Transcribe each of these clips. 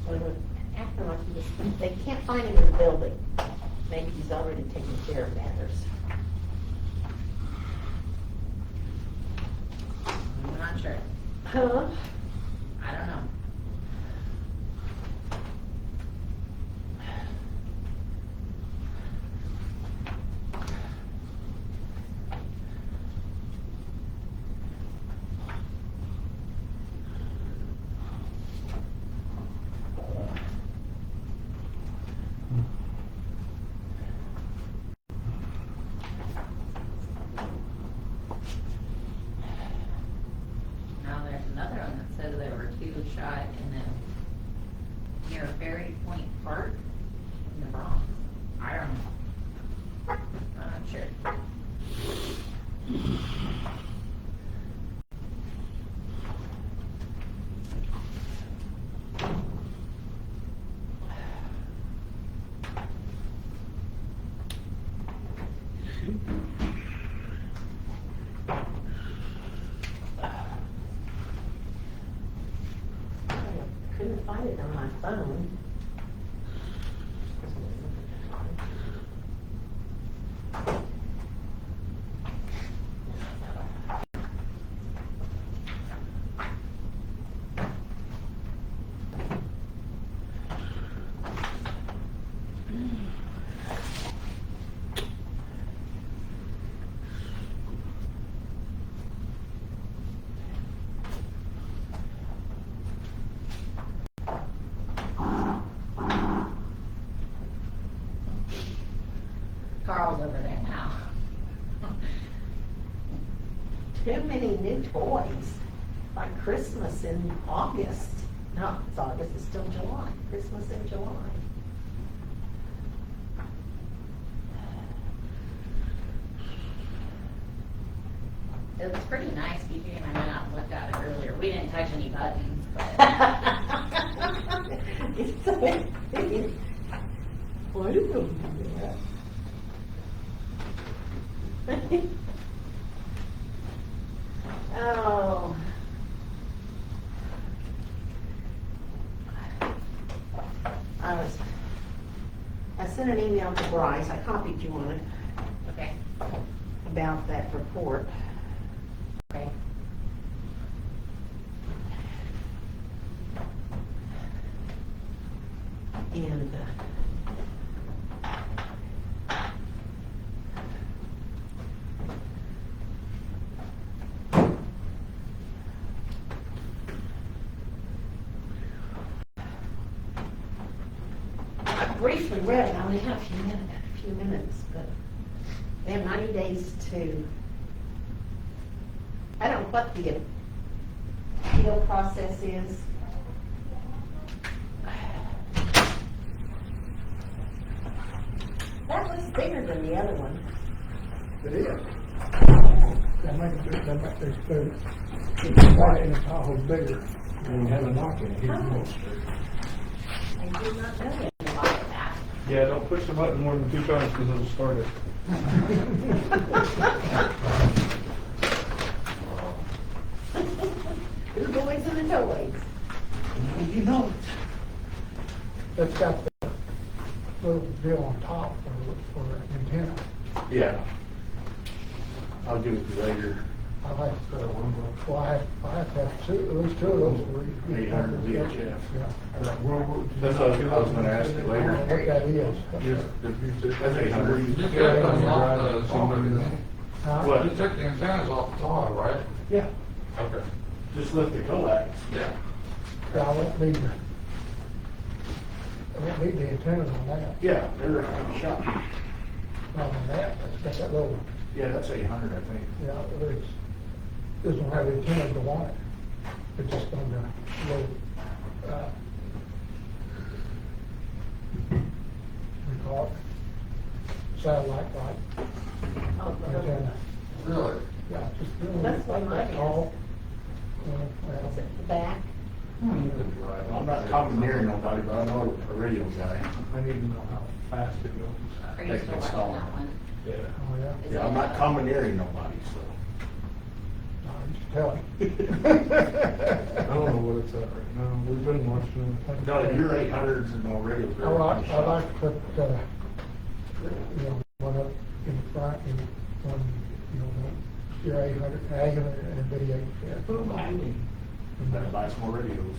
Well, acting like they can't find him in the building. Maybe he's already taken care of matters. I'm not sure. Huh? I don't know. Now there's another one that says there were two shot near Ferry Point Park in the Bronx. I don't know. I'm not sure. I couldn't find it on my phone. Carl's over there now. Too many new toys. Like Christmas in August. No, it's August, it's still July. Christmas in July. It was pretty nice. BJ and I went out and looked at it earlier. We didn't touch any buttons, but Why did you do that? Oh. I sent an email to Bryce, I copied you on it, okay. about that report. Okay. And I briefly read it, I only have a few minutes, but they have 90 days to, I don't know what the appeal process is. That was bigger than the other one. It is. That makes this food. It's right in the Tahoe's bigger. And we have a knock in it. Here's more. I did not know anything about that. Yeah, don't push the button more than 2 times because it'll start it. The boys and the toys. You know, it's got the little deal on top for antenna. Yeah. I'll give it to you later. I like one, well, I have to have two, at least two of those for you. 800 VHF. Yeah. That's what I was gonna ask you I don't know later. what that is. That's 800. Huh? What? You took the antennas off the top, right? Yeah. Okay. Just lift the coax. Yeah. Yeah, I won't need the antennas on that. Yeah, they're shot. Not on that, it's got that little, Yeah, that's 800, I think. yeah, there's, doesn't have antennas to want it. It's just on the little, we call it satellite light Oh, antenna. Really? Yeah, just really That's what like mine that is. tall. Is it the back? I'm not commandeering nobody, but I know a radio guy. I need to know how fast it goes. Are you They still can watching install that it. one? Yeah. Oh, yeah. Is Yeah, it- I'm not commandeering nobody, so. No, tell him. I don't know what it's at right now. We've been watching it. No, your 800s and no radios. I like to put, one up in front and one, your 800, and a video. And then buy some more radios.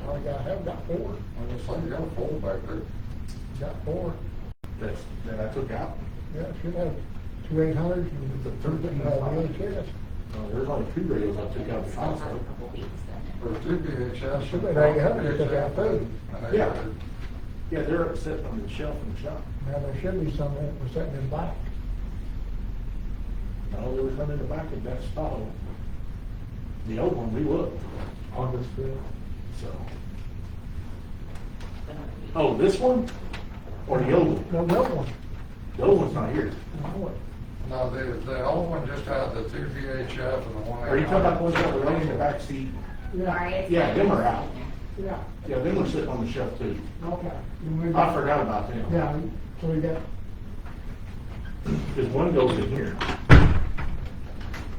I have got four. I just like, you got a fold back there. Got four. That I took out. Yeah, should have two 800s and The two 13 VHS. There's only 2 radios I took out of the Still have console. a couple weeks then. Or two VHS. Should have been 800 took out too. Yeah. Yeah, they're sitting on the shelf in the shop. Now, there should be some that were sitting in back. No, there was none in the back of that stall. The old one, we looked, August 5th. so. But not a week. Oh, this one? Or the old one? No, no one. The old one's not here. No, the old one just had the two VHF and the one. Are you talking about the ones that were laying in the back seat? Sorry, it's Yeah, not them are even out. in there. Yeah, Yeah, them were sitting on the shelf too. okay. I forgot about them. Yeah, so we got, Because one goes in here,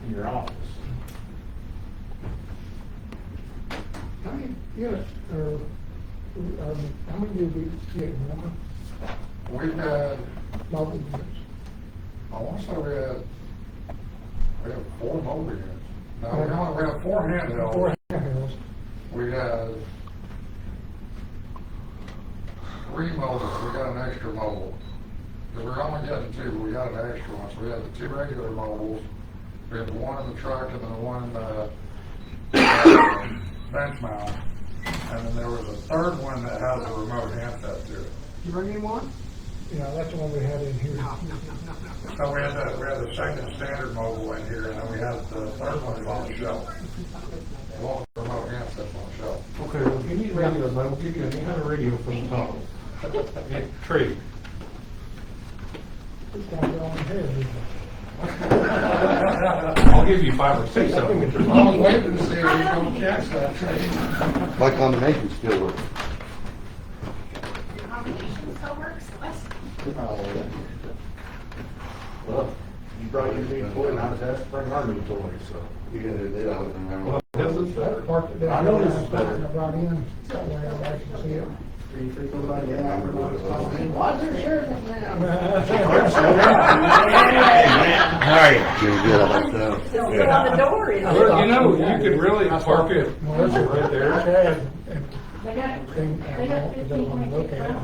in your office. how many units, or, how many did we get, remember? We've had, Mobile units. I want to say we had 4 mobile units. No, we had 4 handhelds. Four handhelds. We had 3 mobiles, we got an extra mobile. We were only getting 2, but we got an extra one, so we had the 2 regular mobiles. We had the one in the truck and then the one in the bench mount. And then there was a third one that has a remote handset to it. You bring in one? Yeah, that's the one we had in here. So we had the second standard mobile in here, and then we had the third one on the shelf. The one with the remote handset's on the shelf. Okay, well, if you need radios, I will give you any kind of radio from the top. Yeah, trade. It's got it on here. I'll give you 5 or 6 of them. I was waiting to see if you don't catch that. My combination still works. Your combination still works, Wes? Well, you brought your new toy, and I was asked to bring our new toy, so. You can, they don't remember. Well, this is I better. parked it down. I know this is better. I brought in, that way everybody can see it. Roger, sure. Doing good, how about yourself? Still on the door, is Well, it? you know, you could really park it right there. They got, Thing, they got 15 want to look at it.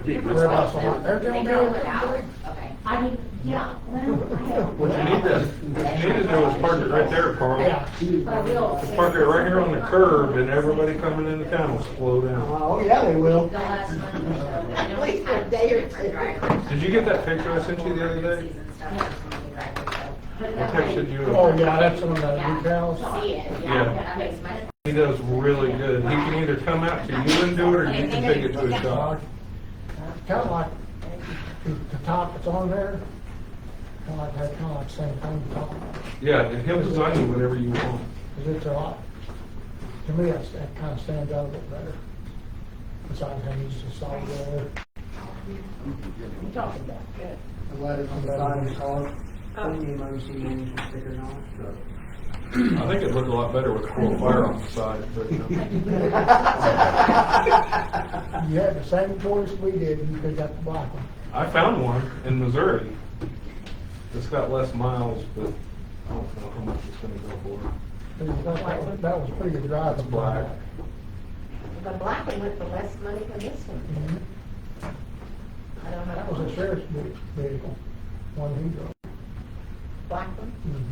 Yeah, Where else? They're They down know there. it out? Okay. I mean, yeah, well, I don't. What you need to do is park it right there, Carl. Yeah. But I will. Park it right here on the curb, and everybody coming into town will slow down. Oh, yeah, they will. The last one, I know At least it's a day or two. drivers. Did you get that picture I sent you the other day? Season stuff, there's so many drivers, so. But I that texted way- you. Oh, yeah, that's on the Yeah. decals. See it, Yeah. yeah, that makes my. He does really good. He can either come out to you and do it, or you can take it to his shop. Kind of like the top that's on there, kind of like that, kind of like same thing, top. Yeah, and he'll design you whatever you want. Because it's a lot, to me, that kind of stands out a bit better. Besides having just a solid there. You talking about, good. The letters on the side of the car, putting the emergency management stickers on it. I think it'd look a lot better with a full fire on the side, but. You had the same choice we did, you could have got the black one. I found one in Missouri. It's got less miles, but I don't know how much it's gonna go for. That was pretty good drive. It's black. The black one went for less money than this one. Mhm. I don't know. That was a sheriff's vehicle, one he drove. Black one? Mhm.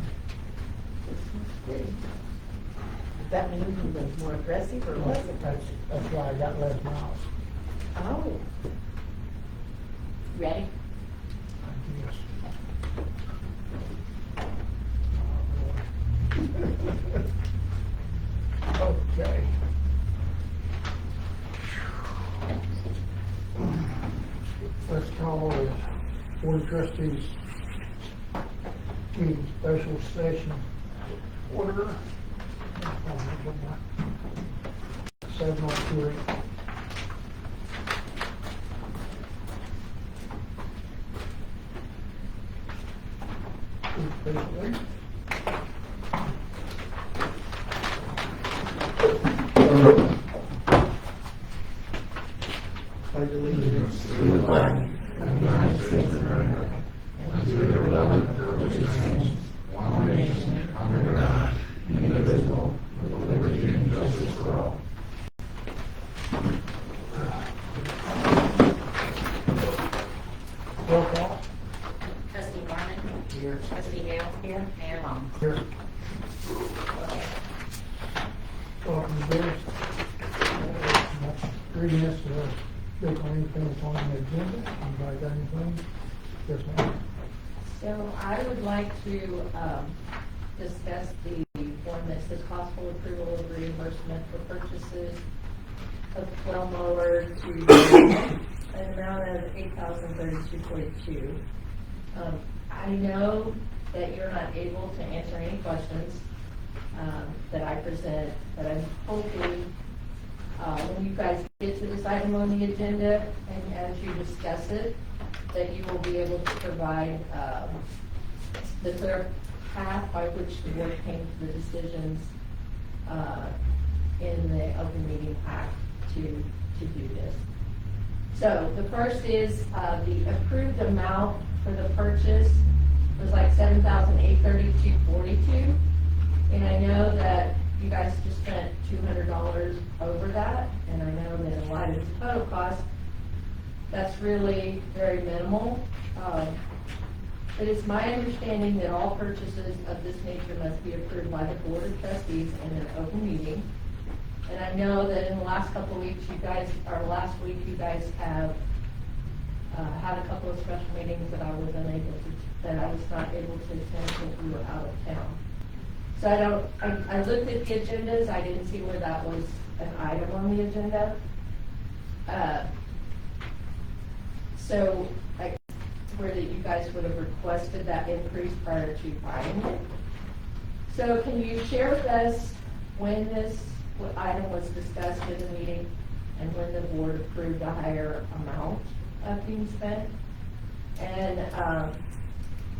Does that mean he was more aggressive or less aggressive? That's why I got less miles, Oh, Ready? I guess. Okay. Let's call the Board of Trustees meeting special session order. 7:03. Basically. Pledge allegiance To the flag of the United States of America, and to the republic for which it stands, one nation, under God, indivisible, with liberty and justice for all. roll call. Trustee Norman? Here. Trustee Hale? Here. Mayor Long? Here. Welcome, Dennis. Reading this, speak on anything that's on the agenda. Anybody got anything? Yes, ma'am. So I would like to discuss the one that says possible approval of reimbursement for purchases of well mower to an amount of $8,032.42. I know that you're not able to answer any questions that I present, but I'm hoping when you guys get to this item on the agenda and as you discuss it, that you will be able to provide the clear path by which the board came to the decisions in the open meeting act to do this. So the first is the approved amount for the purchase was like $7,832.42, and I know that you guys just spent $200 over that, and I know that in light of the total cost, that's really very minimal. It is my understanding that all purchases of this nature must be approved by the Board of Trustees in an open meeting. And I know that in the last couple of weeks, last week, you guys have had a couple of special meetings that I was not able to attend because we were out of town. So I looked at the agendas, I didn't see where that was an item on the agenda. So where that you guys would have requested that increase prior to buying it. So can you share with us when this item was discussed in the meeting and when the board approved a higher amount of being spent? And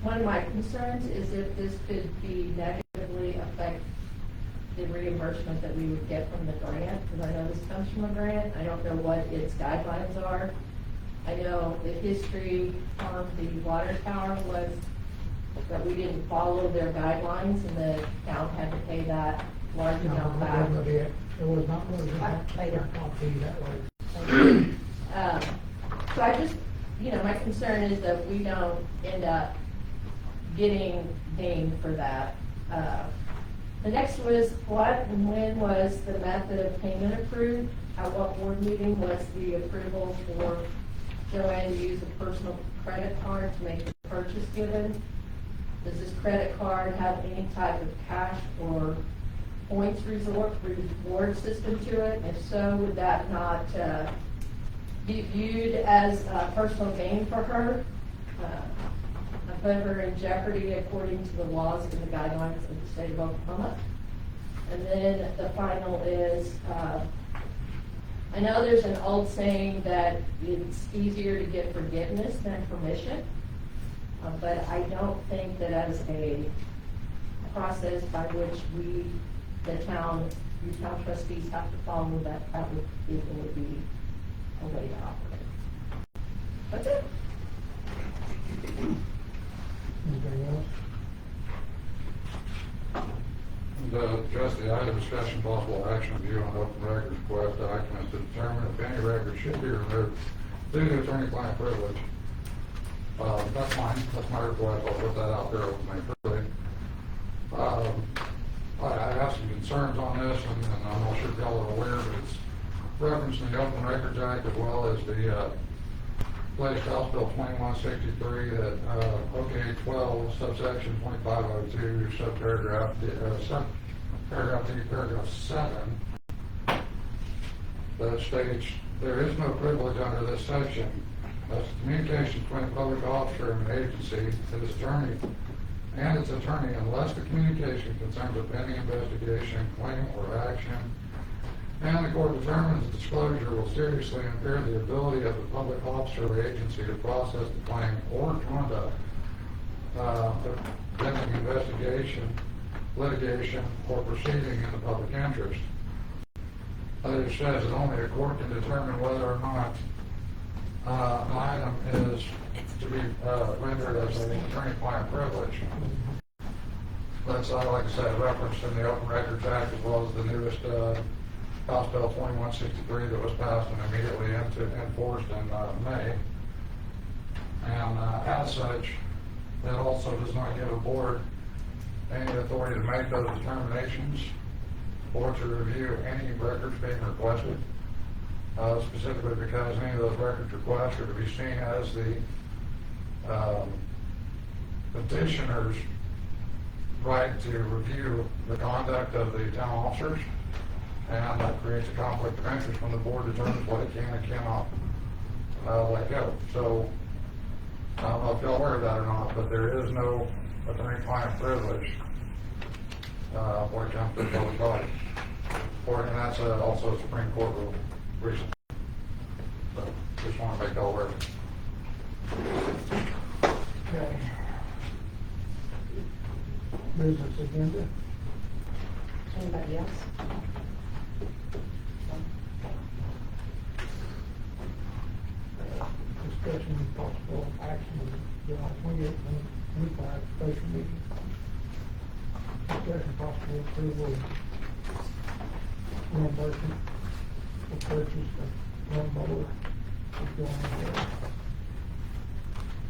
one of my concerns is if this could be negatively affect the reimbursement that we would get from the grant, because I know this comes from a grant. I don't know what its guidelines are. I know the history of the water tower was that we didn't follow their guidelines and the town had to pay that large No, amount that back. wasn't it. It was not, what it was, Later. I'll tell you that later. So I just, my concern is that we don't end up getting dinged for that. The next was what and when was the method of payment approved? At what board meeting was the approval for Joanne to use a personal credit card to make the purchase given? Does this credit card have any type of cash or points reward system to it? If so, would that not be viewed as personal gain for her? Put her in jeopardy according to the laws and the guidelines of the state of Oklahoma. And then the final is, I know there's an old saying that it's easier to get forgiveness than permission, but I don't think that as a process by which you town trustees have to follow that would be a way to operate. That's it. Anything else? Trustee, I had a discussion possible action review on open records request documents to determine if any records should be removed due to attorney-client privilege. That's fine, that's my request, I'll put that out there openly. I have some concerns on this, and I'm not sure if y'all are aware, but it's referenced in the Open Records Act as well as the latest House Bill 2163 that OK 12 subsection 2502 subparagraph paragraph 7 that states there is no privilege under this section. That's communication between a public officer and an agency and its attorney unless the communication concerns a pending investigation, claim, or action, and the court determines the disclosure will seriously impair the ability of the public officer or agency to process the claim or conduct pending investigation, litigation, or proceeding in the public interest. But it says that only a court can determine whether or not an item is to be rendered as an attorney-client privilege. That's, like I said, referenced in the Open Records Act as well as the newest House Bill 2163 that was passed and immediately enforced in May. And as such, that also does not give a board any authority to make those determinations or to review any records being requested, specifically because any of those records requests are to be seen as the petitioner's right to review the conduct of the town officers, and that creates a conflict of interest when the board determines what it can and cannot let go. So, I don't know if y'all aware of that or not, but there is no attorney-client privilege when it comes to the public body. And that's also a Supreme Court rule recently. So, just want to make y'all aware of it. Okay. Business agenda. Anybody else? Discussion and possible action on July 28th and 25 special meeting. Discussion possible approval of reimbursement for purchase of lawnmower is going ahead.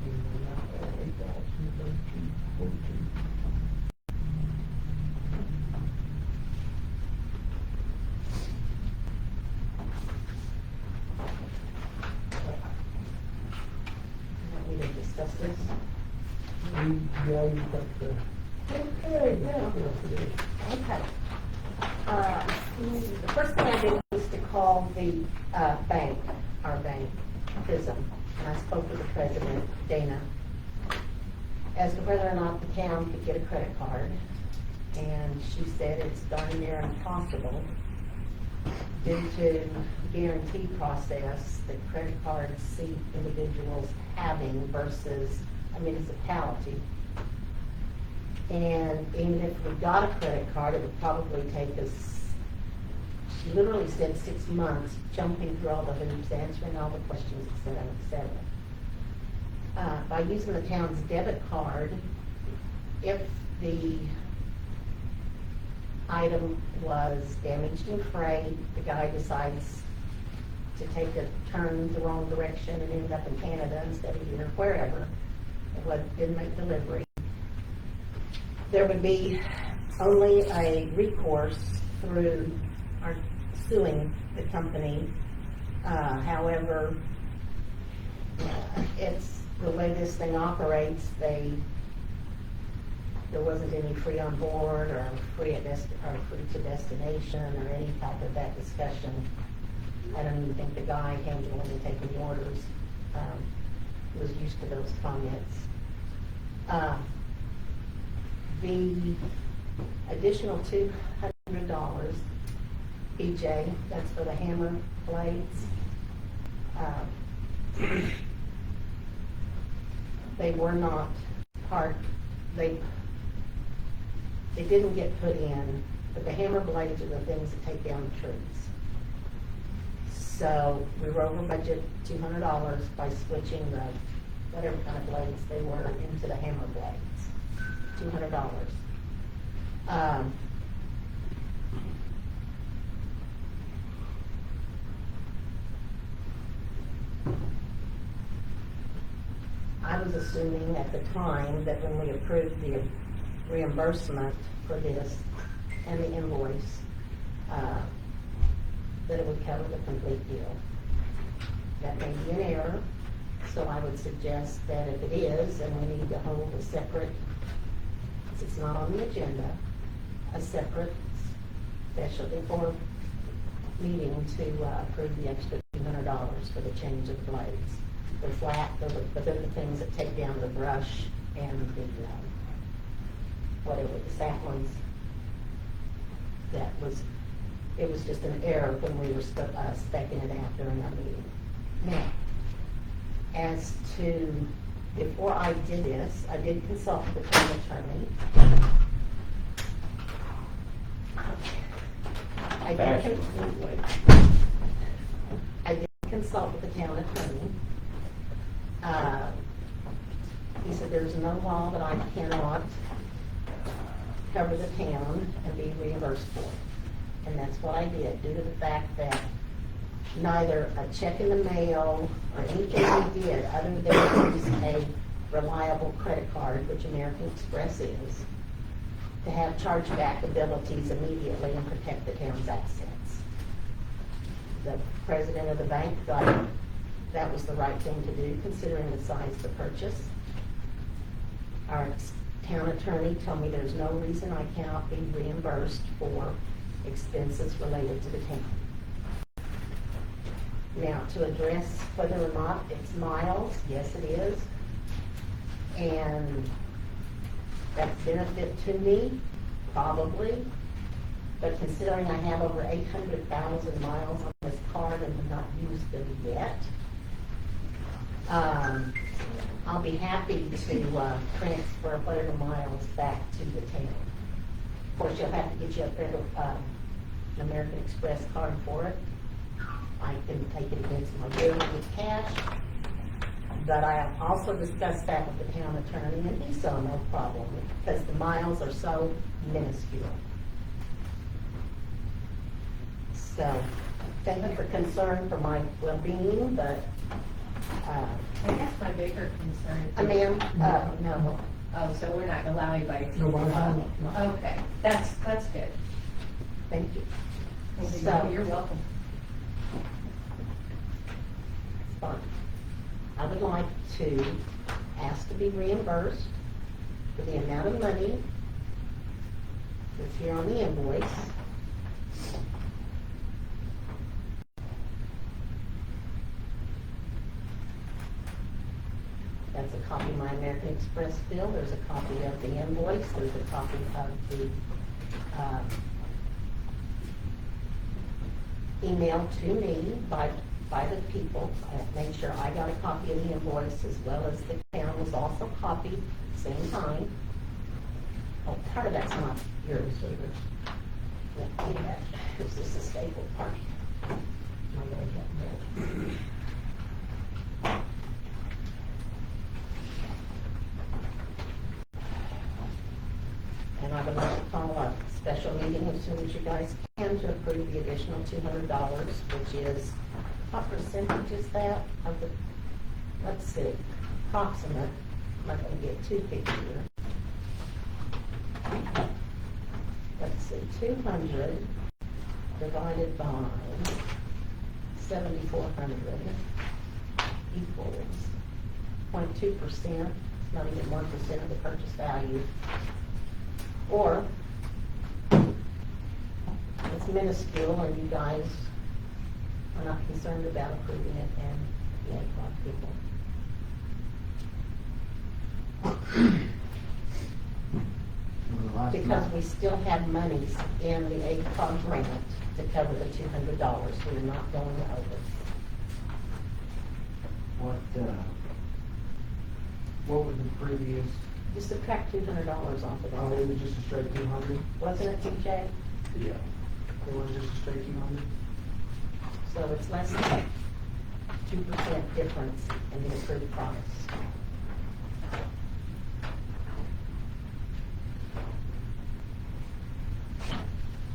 In the amount of $8,042.42. Want me to discuss this? Yeah, you've got the. Okay, yeah. Okay. The first thing I did was to call the bank, our bank, FISM, and I spoke with the president, Dana, as to whether or not the town could get a credit card. And she said it's darn near impossible due to guarantee process that credit cards see individuals having versus a municipality. And even if we got a credit card, it would probably take us, she literally said 6 months, jumping through all the hoops, answering all the questions, et cetera, et cetera. By using the town's debit card, if the item was damaged in freight, the guy decides to take a turn the wrong direction and end up in Canada instead of here, wherever, it didn't make delivery. There would be only a recourse through our suing the company. However, it's the way this thing operates. There wasn't any free on board or free to destination or any type of that discussion. I don't even think the guy handling and taking orders was used to those comments. The additional $200, BJ, that's for the hammer blades. They were not part, they didn't get put in, but the hammer blades are the things that take down the trees. So we were over budget $200 by switching the, whatever kind of blades they were, into the hammer blades. $200. I was assuming at the time that when we approved the reimbursement for this and the invoice, that it would cover the complete deal. That may be an error, so I would suggest that if it is, and we need to hold a separate, since it's not on the agenda, a separate special board meeting to approve the extra $200 for the change of blades. They're flat, but they're the things that take down the brush and the, whatever, the saplings. It was just an error when we were specking it out during our meeting. Now, as to, before I did this, I did consult with the town attorney. I did Fashion, con- anyway. I did consult with the town attorney. He said there's no law that I cannot cover the town and be reimbursed for. And that's what I did, due to the fact that neither a check in the mail or anything we did, other than use a reliable credit card, which American Express is, to have chargeback abilities immediately and protect the town's assets. The president of the bank thought that was the right thing to do, considering the size of the purchase. Our town attorney told me there's no reason I cannot be reimbursed for expenses related to the town. Now, to address whether or not it's miles, yes, it is. And that's benefit to me, probably. But considering I have over 800,000 miles on this card and have not used them yet, I'll be happy to transfer whatever miles back to the town. Of course, you'll have to get you an American Express card for it. I can take it against my bill with cash. But I also discussed that with the town attorney, and he saw no problem, because the miles are so minuscule. So, thank you for concern for my well-being, but, I guess my bigger concern. ma'am, no. Oh, so we're not gonna allow anybody to. Nobody. Okay, that's good. Thank you. So, you're welcome. Fine. I would like to ask to be reimbursed for the amount of money that's here on the invoice. That's a copy of my American Express bill, there's a copy of the invoice, there's a copy of the, email to me by the people. I made sure I got a copy of the invoice as well as the town was also copied at the same time. Oh, part of that's not yours, so yeah, it's just a staple part. And I would like to call a special meeting as soon as you guys can to approve the additional $200, which is, what percentage is that of the, let's see, approximate, I'm not gonna get too picky here. Let's see, 200 divided by 7,400 equals 0.2%, it's not even 1% of the purchase value. Or, it's minuscule and you guys are not concerned about approving it and the 8 o'clock people. Because we still have monies in the 8 o'clock grant to cover the $200, we're not going over. What was the previous, You subtract $200 off of oh, it it, was just a straight 200? wasn't it, TJ? Yeah. It was just a straight 200? So it's less than 2% difference in the approved price.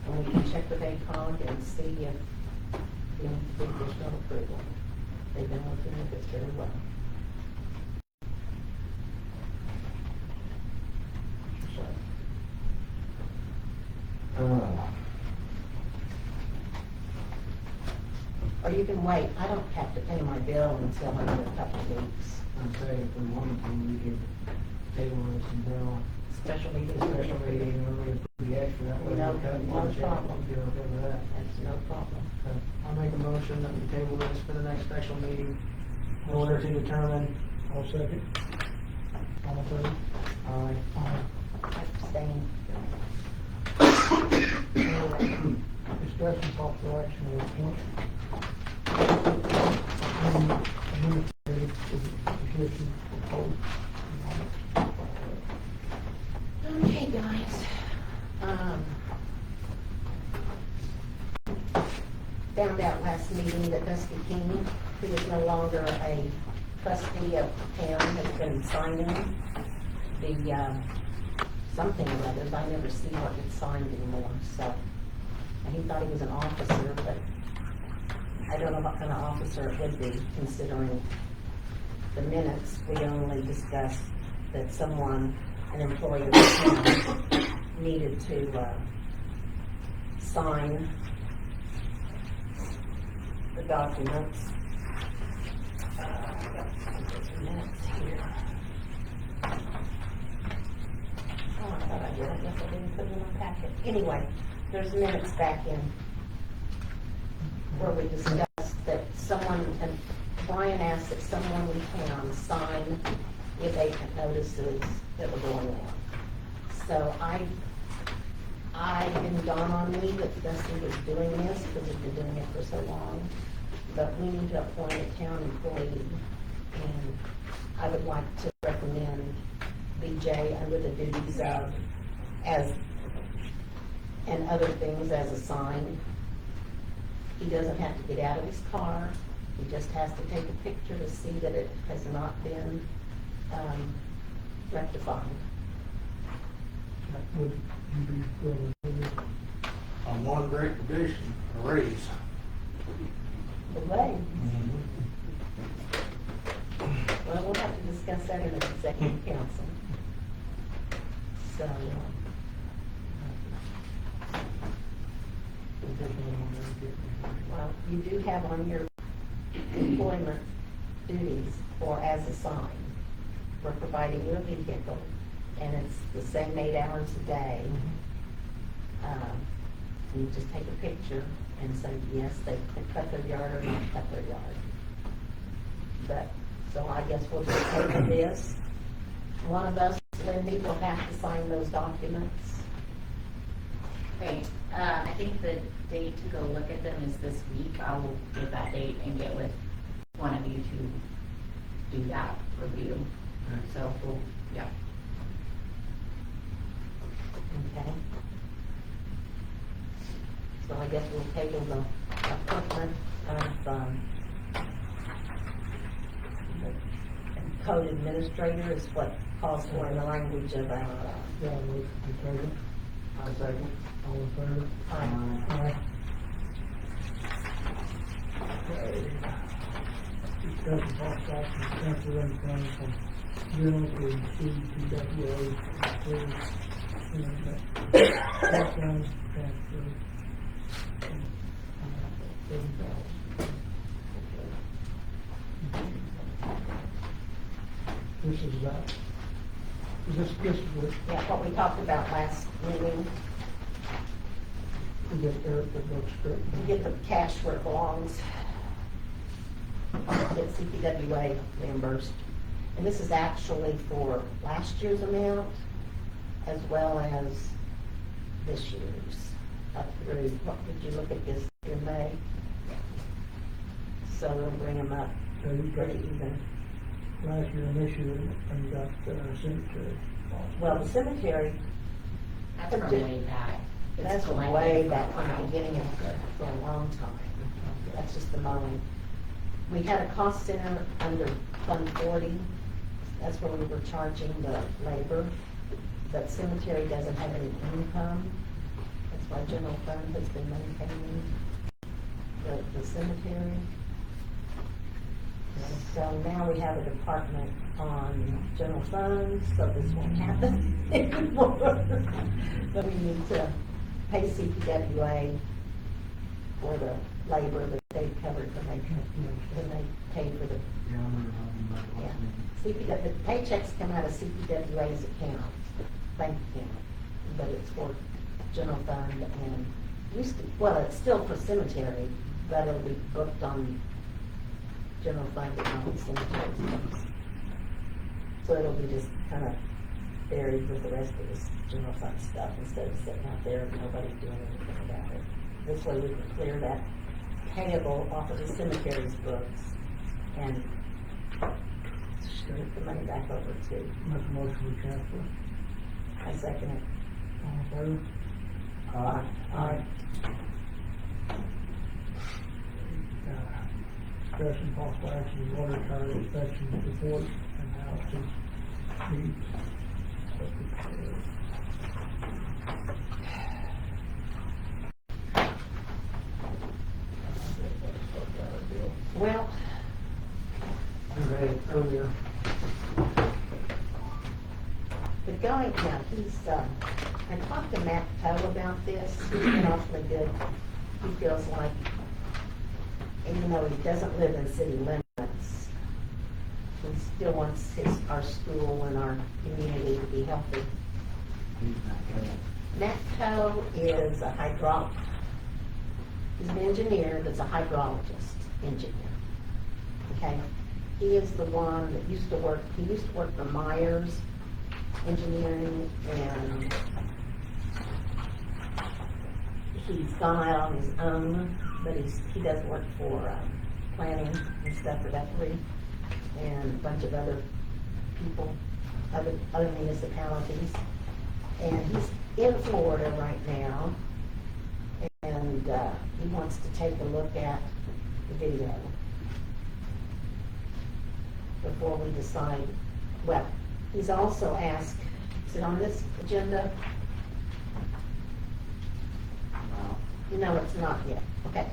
And we can check with ACOG and see if we need the additional approval. They've been looking at this very well. Or you can wait, I don't have to pay my bill until another couple of weeks. I'm saying if we wanted to, we could table this until Special meeting, special meeting, and we approve the extra. That way No, we cut no one check. problem. If you're okay with that. That's no problem. Okay. I'll make a motion that we table this for the next special meeting in order to determine. I'll second. All in favor? Aye. Abstain. Discussion possible action on appoint. Administrative position proposed. Okay, guys. found out last meeting that Dusty King, who is no longer a trustee of town, has been signing the, something or others. I never see what gets signed anymore, so. And he thought he was an officer, but I don't know what kind of officer it would be, considering the minutes. We only discussed that someone, an employee of the town, needed to, sign the documents. I got some minutes here. Oh, I thought I did, I guess I didn't put them in my packet. Anyway, there's minutes back in where we discussed that someone, and Brian asked that someone in town sign the abatement notices that were going on. So it didn't dawn on me that Dusty was doing this, because he's been doing it for so long. But we need to appoint a town employee, and I would like to recommend BJ under the duties of, as, and other things as a sign. He doesn't have to get out of his car, he just has to take a picture to see that it has not been, rectified. Would you be willing to do it? On one great condition, a raise. The way. Well, we'll have to discuss that in an executive council. So, well, you do have on your employment duties or as a sign, we're providing you a vehicle, and it's the same 8 hours a day. You just take a picture and say, yes, they cut their yard or not cut their yard. But, so I guess we'll just table this. One of us, Lindy, will have to sign those documents. Okay, I think the date to go look at them is this week. I will get that date and get with one of you to do that review. So, we'll, yeah. Okay. So I guess we'll table the appointment of, the code administrator is what calls for in the language of, Yeah, move to table. I second. All in favor? Aye. Okay. Discussion possible action to transfer anything from general to CPWA. Transfer. This is that. This is what, Yeah, what we talked about last meeting, we get Eric the book straight. to get the cash where it belongs. Get CPWA reimbursed. And this is actually for last year's amount as well as this year's. Up through, what, did you look at this in May? So we'll bring them up So you got pretty even. last year and this year, and you got cemetery. Well, the cemetery, That's from way back. It's that's collected way for a back from while. the beginning of for a long time. That's just the mowing. We had a cost center under Fund 40. That's where we were charging the labor. But cemetery doesn't have any income. That's why general fund has been maintaining the cemetery. And so now we have a department on general funds, so this won't happen anymore. But we need to pay CPWA for the labor that they covered when they paid for the, yeah. CPW, the paychecks come out of CPWA's account, bank account, but it's for general fund and used to, well, it's still for cemetery, but it'll be booked on general fund and not cemetery funds. So it'll be just kind of buried with the rest of this general fund stuff instead of sitting out there and nobody's doing anything about it. This way we can clear that payable off of the cemetery's books and get the money back over to, Make a motion to transfer. I second it. All in favor? Aye. Aye. discussion possible action, water tower inspection report, and how to meet. Well, I read it earlier. but going, now, I talked to Matt Coyle about this, he's been awfully good. He feels like, even though he doesn't live in city limits, he still wants our school and our community to be healthy. Matt Coyle is a he's an engineer, but it's a hydrologist engineer. Okay? He is the one that used to work for Myers Engineering, and he's gone out on his own, but he does work for planning and stuff for Guthrie and a bunch of other people, other municipalities. And he's in Florida right now, and he wants to take a look at the video before we decide. Well, he's also asked, is it on this agenda? No, it's not yet. Okay.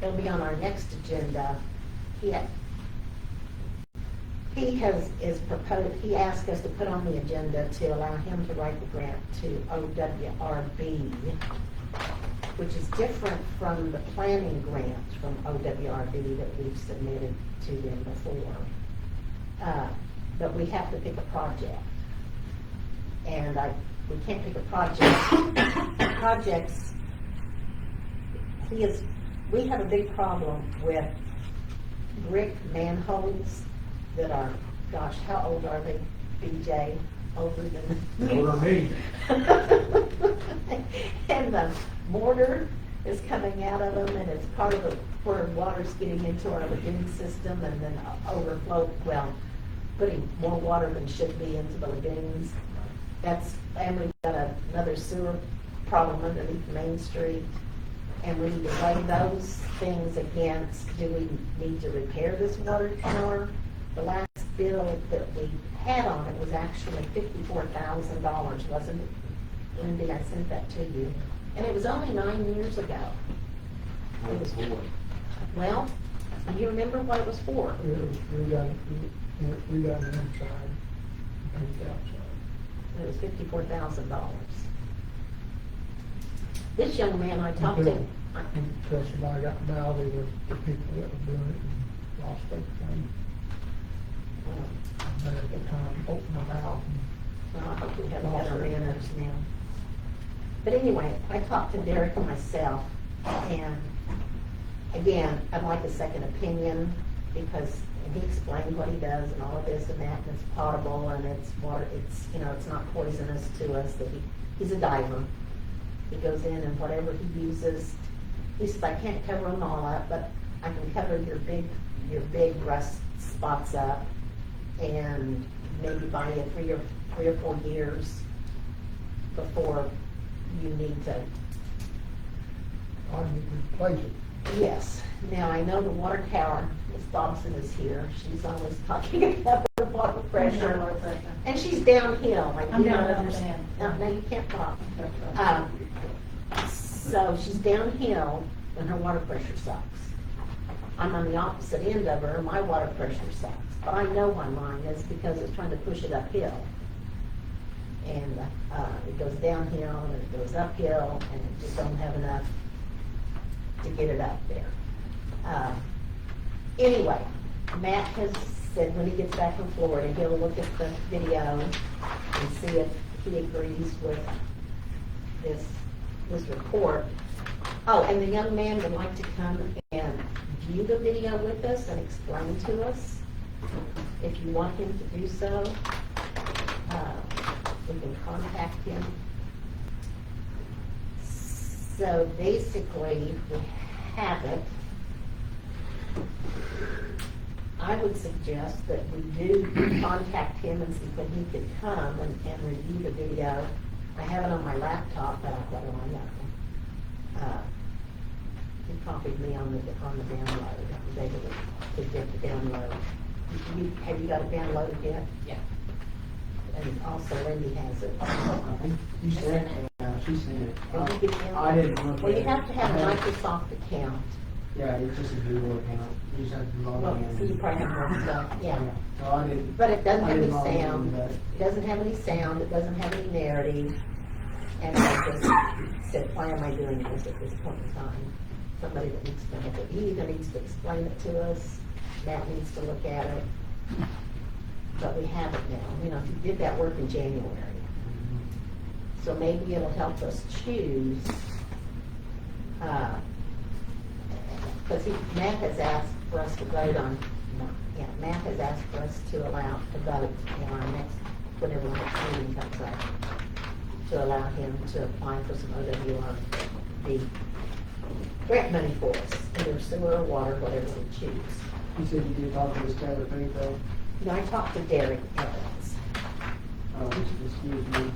It'll be on our next agenda. He asked us to put on the agenda to allow him to write the grant to OWRB, which is different from the planning grant from OWRB that we've submitted to them before. But we have to pick a project. And we can't pick a project. Projects, we have a big problem with brick manholes that are, gosh, how old are they, BJ? Older than Older than me. And the mortar is coming out of them, and it's part of where water's getting into our lagoon system and then overflow, putting more water than should be into the lagoons. And we've got another sewer problem underneath Main Street. And we need to weigh those things against, do we need to repair this water tower? The last bill that we had on it was actually $54,000, wasn't it? Lindy, I sent that to you. And it was only 9 years ago. It was, well, do you remember what it was for? We got it inside, paint the outside. It was $54,000. This young man I talked to, Until somebody got mad, they were the people that were doing it and lost everything. And then at the time, opened them out. I hope we have better manners now. But anyway, I talked to Derek and myself, and again, I'd like a second opinion, because he explained what he does and all of this and that, and it's potable, and it's water, it's not poisonous to us, that he's a diver. He goes in and whatever he uses, he says, I can't cover them all up, but I can cover your big rust spots up, and maybe buy you 3 or 4 years before you need to. I need to replace it. Yes. Now, I know the water tower, Ms. Dobson is here, she's always talking about the water pressure. And she's downhill, like, I'm you don't downhill, understand. No, you can't talk. So she's downhill when her water pressure sucks. I'm on the opposite end of her, and my water pressure sucks. But I know why mine is, because it's trying to push it uphill. And it goes downhill, and it goes uphill, and it just don't have enough to get it up there. Anyway, Matt has said when he gets back from Florida, he'll look at the video and see if he agrees with this report. Oh, and the young man would like to come and view the video with us and explain to us. If you want him to do so, we can contact him. So basically, we have it. I would suggest that we do contact him and see when he could come and review the video. I have it on my laptop, but I don't know. He copied me on the download. I was able to get the download. Have you got it downloaded yet? Yeah. And also Wendy has it. I think you said, she sent it. Did you get it? I didn't look at it. Well, you have to have a I had- Microsoft account. Yeah, it's just a Google account. You just have to Well, log in. so you probably have more stuff, yeah. So I didn't. But it doesn't I have any didn't log in, sound, but- it doesn't have any sound, it doesn't have any narrative. And I just said, why am I doing this at this point in time? Somebody that needs to have it, he either needs to explain it to us, Matt needs to look at it. But we have it now, you know, he did that work in January. So maybe it'll help us choose, because Matt has asked for us to vote on, Matt has asked for us to allow, to vote in our next, whenever the next meeting comes up, to allow him to apply for some OWRD grant money for us, either sewer or water, whatever we choose. You said you did talk to this Taylor Pink though? Now, I talked to Derek Evans. Excuse me.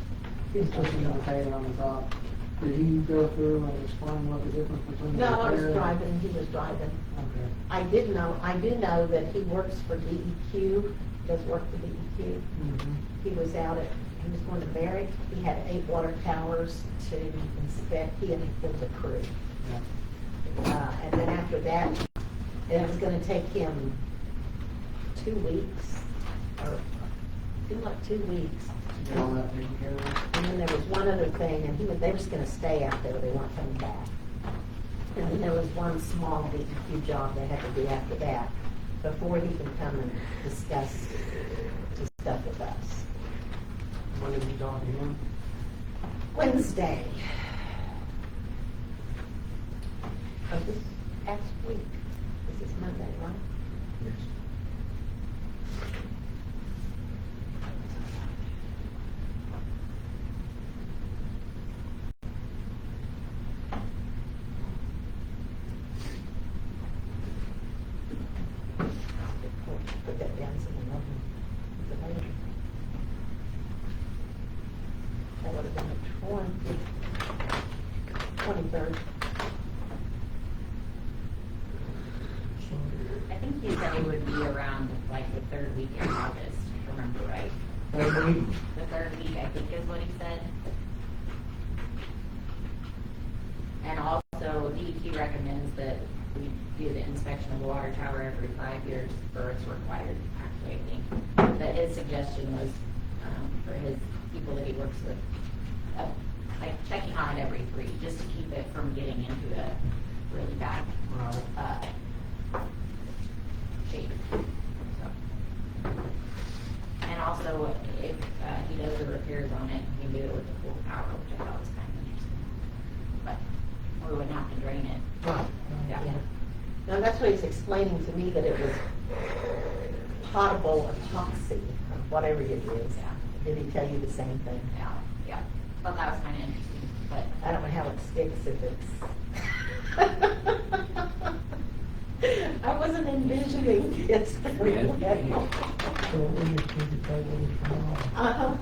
He's pushing on the Taylor on the top. Did he go through and explain what the difference between the No, I was repair- driving, he was driving. Okay. I do know that he works for DEQ, does work for DEQ. Mhm. He was out at, he was going to Merrick, he had 8 water towers to inspect, he and the crew. Yeah. And then after that, it was gonna take him 2 weeks, or, seemed like 2 weeks. Get all that taken care of. And then there was one other thing, and they were just gonna stay out there, they weren't coming back. And then there was one small DEQ job they had to do after that, before he can come and discuss the stuff with us. When did you talk to him? Wednesday. Of this past week. This is Monday, right? Yes. Put that down so we know the later. That would have been the 23rd. I think you said it would be around like the third week in August, if I remember right. Maybe. The third week, I think is what he said. And also, DEQ recommends that we do the inspection of the water tower every 5 years, or it's required, actually, I think. But his suggestion was, for his people that he works with, like checking on it every 3, just to keep it from getting into a really bad, Right. shape. So. And also, if he does the repairs on it, he can do it with the full power, which I thought was kind of interesting. But we wouldn't have to drain it. Right. Yeah. Now, that's what he's explaining to me, that it was potable epoxy, or whatever it is. Yeah. Did he tell you the same thing? Yeah, yeah. But that was kind of interesting, but. I don't know how it sticks if it's. I wasn't envisioning this very well. So we just need to table it tomorrow.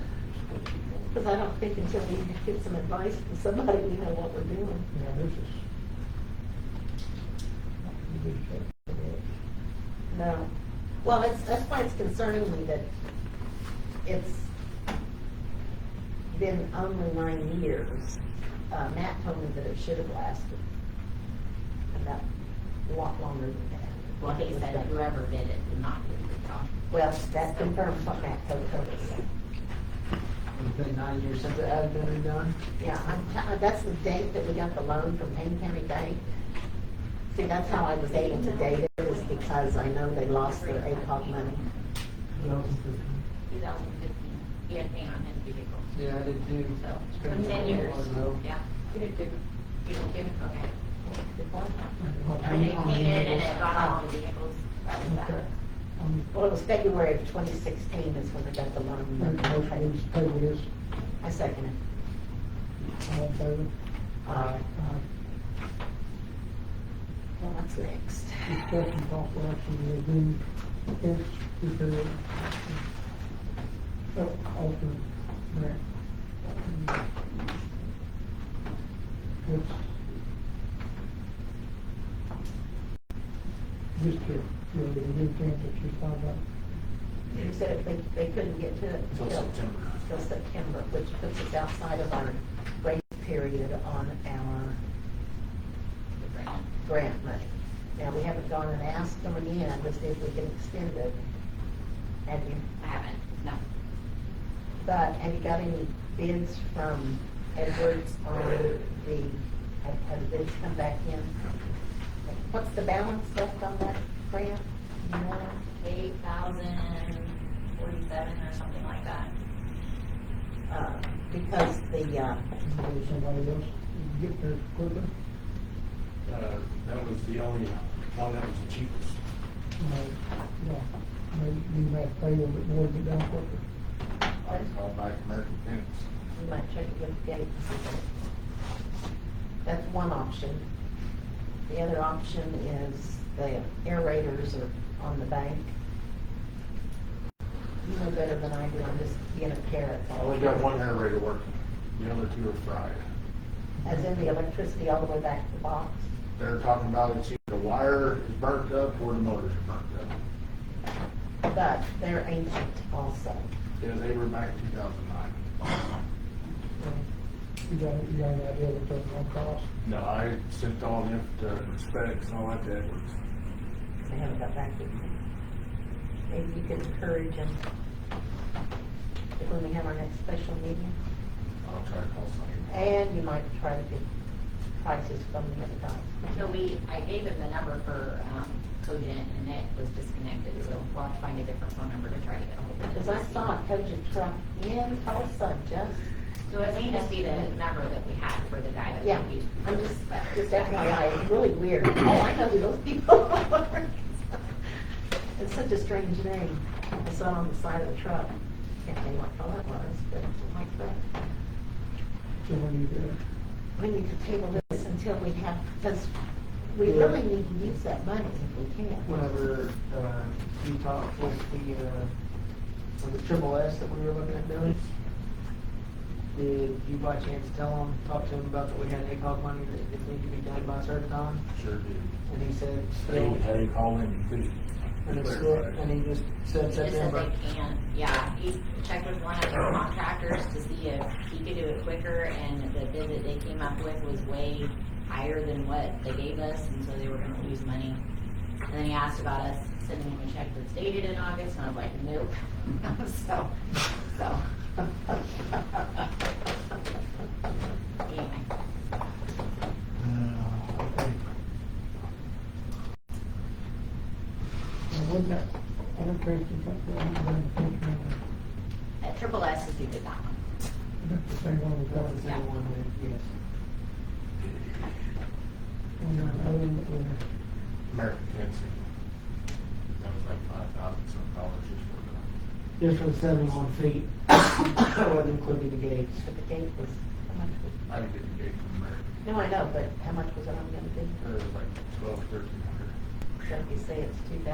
Because I don't think until we get some advice from somebody, we know what we're doing. Yeah, this is. We did check for that. No. Well, that's why it's concerning me that it's been only 9 years. Matt told me that it should have lasted about a lot longer than that. Well, he said whoever did it did not do a good job. Well, that confirms what Matt told us. It's been 9 years since it had been redone. Yeah, that's the date that we got the loan from Payne County Bank. See, that's how I was able to date it, is because I know they lost their ACOG money. 2015. 2015, he had paint on his vehicle. Yeah, I did too. So, It's been 10 years. while ago. Yeah. You did good. You did good, okay. What And they time? painted and it got on the vehicles. That was Okay. that. Well, it was February of 2016 is when I got the Make a loan. motion, we just table this. I second it. All in favor? Aye. Well, what's next? Discussion possible action to review fence repair. Alter grant. It's Just to, the new camp that she's talking about. You said if they couldn't get to it Till September. Till September, which puts us outside of our grace period on our grant money. Now, we haven't gone and asked them again to see if we can extend it. Have you? I haven't, no. But have you got any bids from Edwards on have the bids come back in? What's the balance left on that grant? You know? 8,047 or something like that. Because the, Maybe somebody else get there quicker. That was the only one that was the cheapest. Yeah, maybe you might pay a little bit more to get down quicker. I call back American Fence. you might check it with Gate. That's one option. The other option is the aerators are on the bank. You know better than I do, I'm just being a carrot. I only got one aerator working, the other two are fried. As in the electricity all the way back to the box. They're talking about it's either the wire is burnt up or the motors are burnt up. But they're ancient also. Yeah, they were back in 2009. You got an idea what those gonna cost? No, I sent all them specs and all that to Edwards. They haven't got back with me. Maybe you could encourage them when we have our next special meeting. I'll try to call somebody. And you might try to get prices from the other guys. So I gave him the number for Cogent and it was disconnected, so we'll have to find a different phone number to try to get a hold of it. Because I saw a Cogent truck in Tulsa just. So it may just be the number that we had for the guy that Yeah, we used. I'm just FYI, it's really weird. Oh, I know who those people are. It's such a strange name. I saw it on the side of the truck. Can't tell you what color it was, but like that. So when you do, We need to table this until we have, because we really need to use that money if we can. Whenever, you talked with the triple S that we were looking at doing, did you by chance talk to him about that we had ACOG money that it needed to be done by a certain time? Sure did. And he said, They had to call in too. and it's still, and he just said He just said September. they can't, yeah, he checked with one of their contractors to see if he could do it quicker, and the bid that they came up with was way higher than what they gave us, and so they were gonna lose money. And then he asked about us sending him a check that's dated in August, and I was like, nope. So. Anyway, wasn't that interchange, at Triple S is who did that one. that's the same one we got. That's the same one that, yes. And then other than that, American Fencing. That was like $5,000 some dollars just for the. Just for the 71 feet, wasn't including the gates. But the gate was, how much was, I didn't get the gate from American. no, I know, but how much was it only gonna be? It was like 1,200, 1,300. So if you say it's 2,000,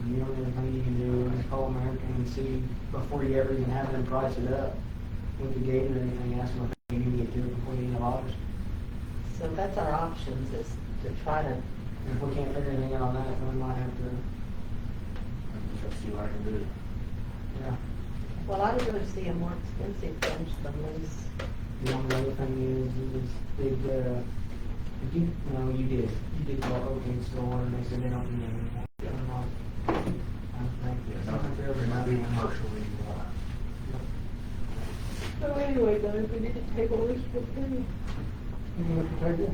The only thing you can do is call American and see before you ever even have them price it up with the gate or anything, ask them if you can get to it before the end of August. so that's our options is to try to, And if we can't figure anything out on that, then we might have to, Just see what I can do. yeah. well, I would rather see a more expensive bench than lease. The only other thing is did you, no, you did call Oaking Store and they said they don't need it anymore. Yeah. I think, Yeah, nothing fair, they're not being commercial anymore. So anyway, guys, we need to table this for penny. you know, at the table,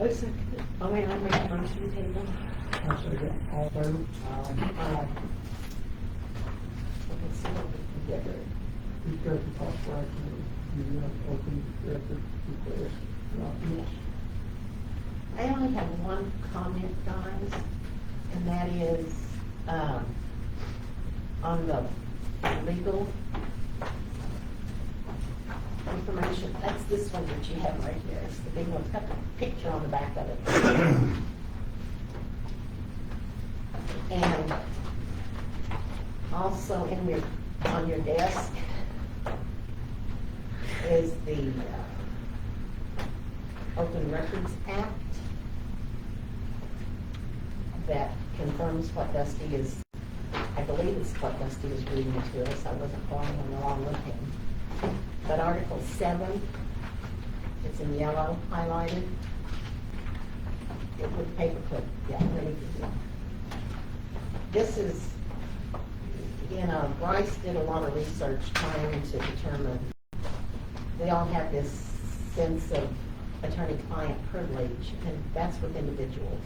I second it. I mean, I make a motion to table. I say that, all in favor? Let's see what we can get. Discussion possible action, you know, open record request, not yes. I only have one comment, guys, and that is, on the legal information, that's this one that you have right here, it's the big one, it's got the picture on the back of it. And also on your desk is the Open Records Act. that confirms what Dusty is, I believe it's what Dusty is reading to us. I wasn't following along with him. But Article 7, it's in yellow highlighted. It would paperclip, yeah, ready to do. This is, Bryce did a lot of research trying to determine, we all have this sense of attorney-client privilege, and that's with individuals,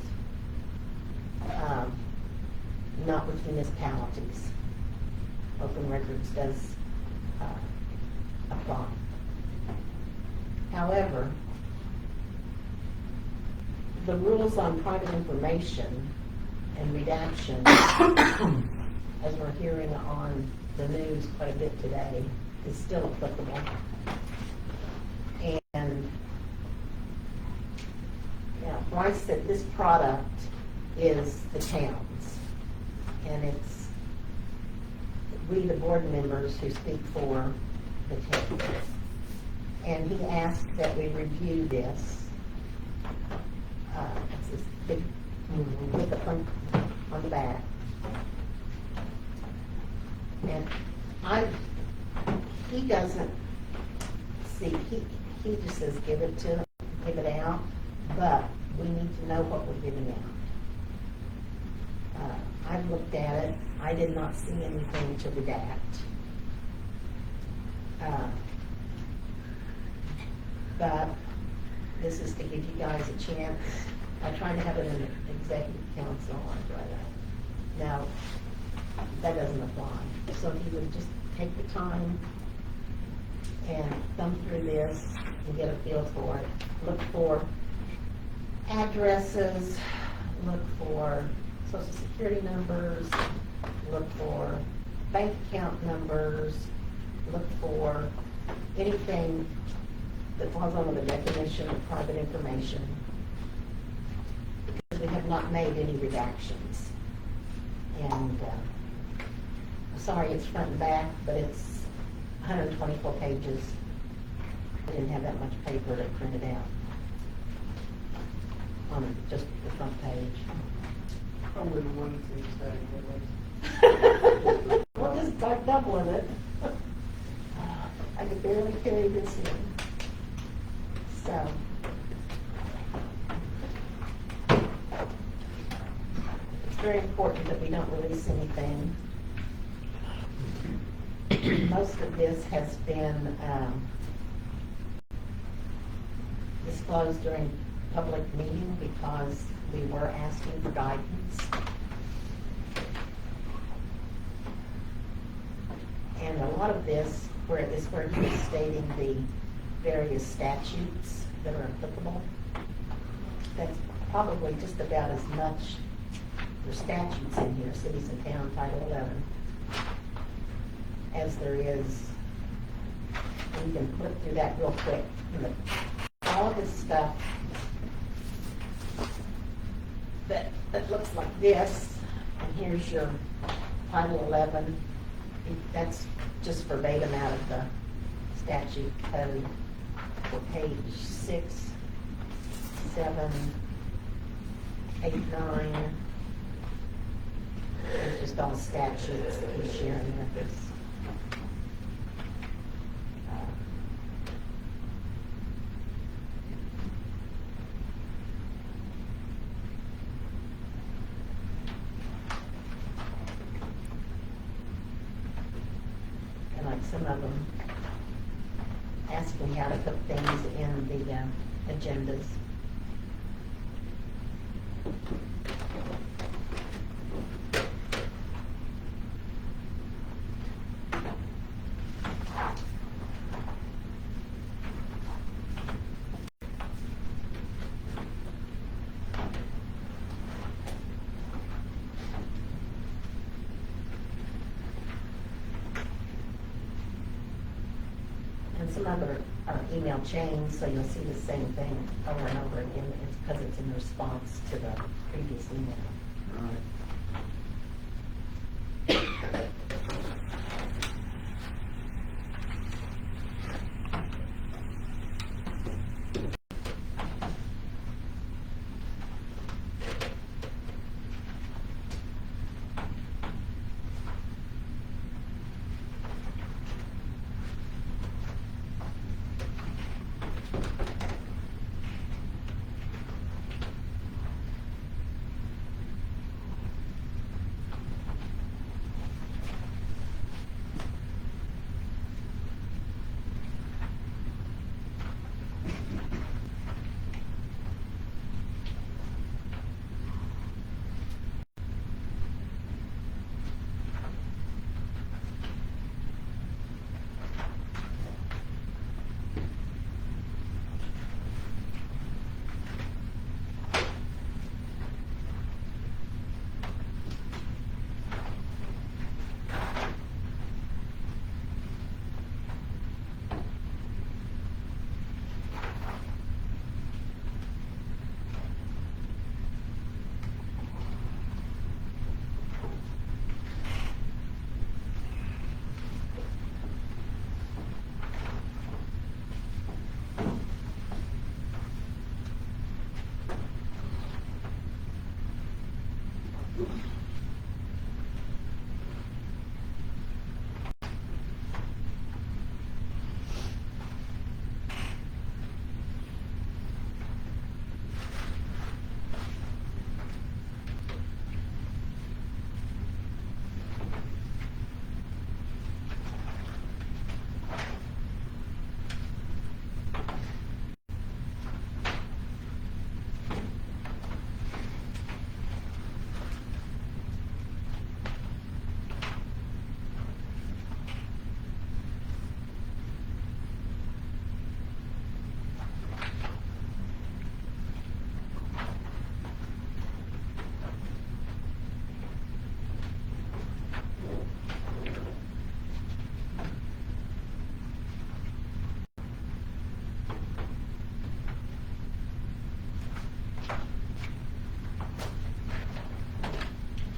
not with municipalities. Open records does apply. However, the rules on private information and redaction, as we're hearing on the news quite a bit today, is still applicable. And Bryce said this product is the town's, and it's we, the board members, who speak for the town. And he asked that we review this. It's this big with the front on the back. And he doesn't see, he just says give it out, but we need to know what we're giving out. I've looked at it, I did not see anything to redact. But this is to give you guys a chance. I tried to have it in the executive council on Friday. Now, that doesn't apply. So if you would just take the time and thumb through this and get a feel for it. Look for addresses, look for social security numbers, look for bank account numbers, look for anything that falls under the definition of private information. Because we have not made any redactions. And I'm sorry it's front and back, but it's 124 pages. I didn't have that much paper to print it out on just the front page. Probably the one thing We'll just start doubling it. I could barely carry this in. So. It's very important that we don't release anything. Most of this has been disclosed during public meeting because we were asking for guidance. And a lot of this where he was stating the various statutes that are applicable. That's probably just about as much, there's statutes in here, cities and town, Title 11, as there is. And you can flip through that real quick. All this stuff that looks like this, and here's your Title 11. That's just verbatim out of the statute code for page 6, 7, 8, 9. It's just all statutes that we're sharing with us. Some of them asking how to put things in the agendas. Some other email chains, so you'll see the same thing over and over again. It's because it's in response to the previous email.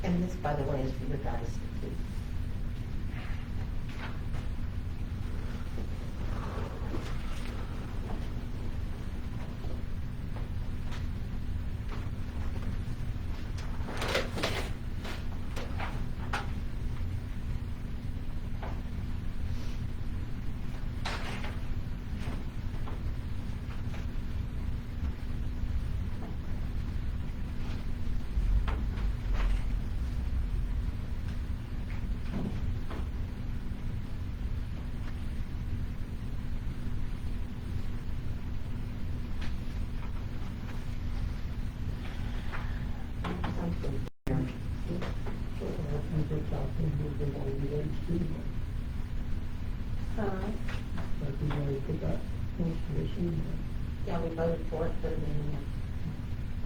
And this, by the way, is for your guys to keep. Something here. Yeah, we voted for it, but then,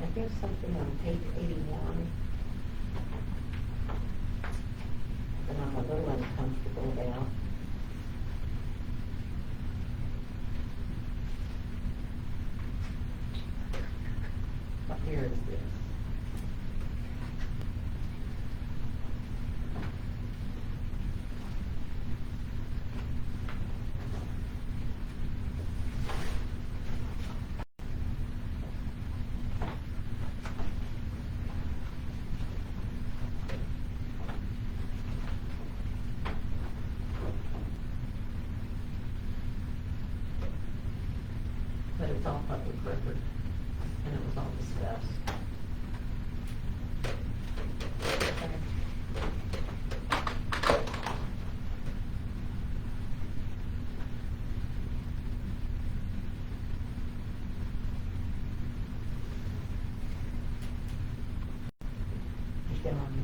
I think something on page 81 that I'm a little uncomfortable about. What year is this? But it's all public record, and it was all discussed. You still on me?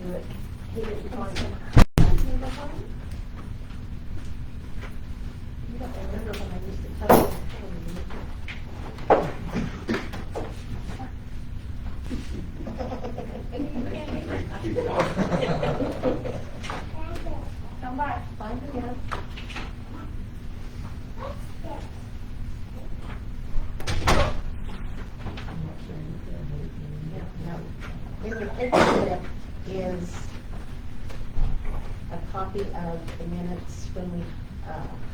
do it. He didn't want to. You don't remember when I used to tell you. Come by, find it again. In the paper is a copy of the minutes when we